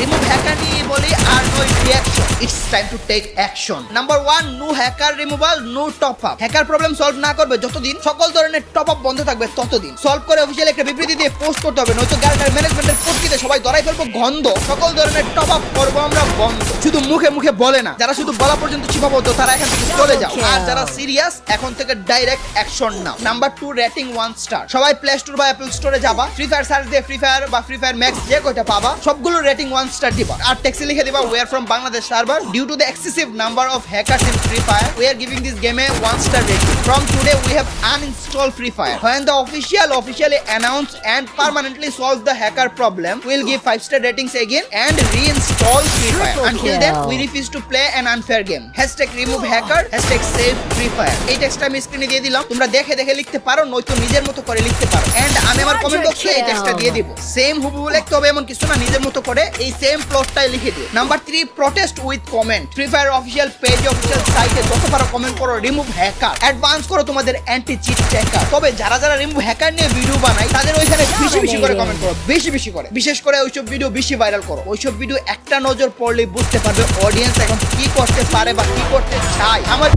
Remove hacker নিয়ে বলি আর no reaction, it's time to take action. Number 1, no hacker removal, no top up. Hacker problem solve না করবে যতদিন সকল ধরনের টপ আপ বন্ধ থাকবে ততদিন। সলভ করে অফিসিয়ালি একটা বিবৃতি দিয়ে পোস্ট করতে হবে, নয়তো গ্যারেন্টার ম্যানেজমেন্টের পক্ষিতে সবাই ধরাই ফেলবো গন্ধ। সকল ধরনের টপ আপ করবো আমরা বন্ধ। শুধু মুখে মুখে বলে না, যারা শুধু বলা পর্যন্ত সীমাবদ্ধ তারা এখান থেকে চলে যাও, আর যারা সিরিয়াস এখন থেকে ডাইরেক্ট অ্যাকশন নাও। Number 2, rating 1 star. সবাই প্লে স্টোর বা অ্যাপল স্টোরে যাবা, ফ্রি ফায়ার সার্চ দিয়ে ফ্রি ফায়ার বা ফ্রি ফায়ার ম্যাক্স যে কয়টা পাবা সবগুলো রেটিং 1 স্টার দিবা, আর টেক্সটে লিখে দিবা we are from Bangladesh server due to the excessive number of hackers in Free Fire we are giving this game a 1 star rating. From today we have uninstalled Free Fire. When the officially announce and permanently solve the hacker problem, we'll give 5 star ratings again and reinstall Free Fire. Until then we refuse to play an unfair game. #remove hacker, #save Free Fire. এই টেক্সটটা আমি স্ক্রিনে দিয়ে দিলাম, তোমরা দেখে দেখে লিখতে পারো, নয়তো নিজের মতো করে লিখতে পারো। এন্ড আমি আমার কমেন্ট বক্সে এই টেক্সটটা দিয়ে দিব। সেম হুবহু লিখতে হবে এমন কিছু না, নিজের মতো করে এই সেম প্লটটাই লিখে দিও। Number 3, protest with comment. Free fire official page official সাইটে যত পারো কমেন্ট করো রিমুভ হ্যাকার, অ্যাডভান্স করো তোমাদের অ্যান্টি চিট ট্যাকার। তবে যারা যারা রিমুভ হ্যাকার নিয়ে ভিডিও বানায় তাদের ওইখানে বেশি বেশি করে কমেন্ট করো, বেশি বেশি করে। বিশেষ করে ওইসব ভিডিও বেশি ভাইরাল করো। ওইসব ভিডিও একটা নজর পড়লেই বুঝতে পারবে অডিয়েন্স এখন কি করতে পারে বা কি করতে চায়। আমার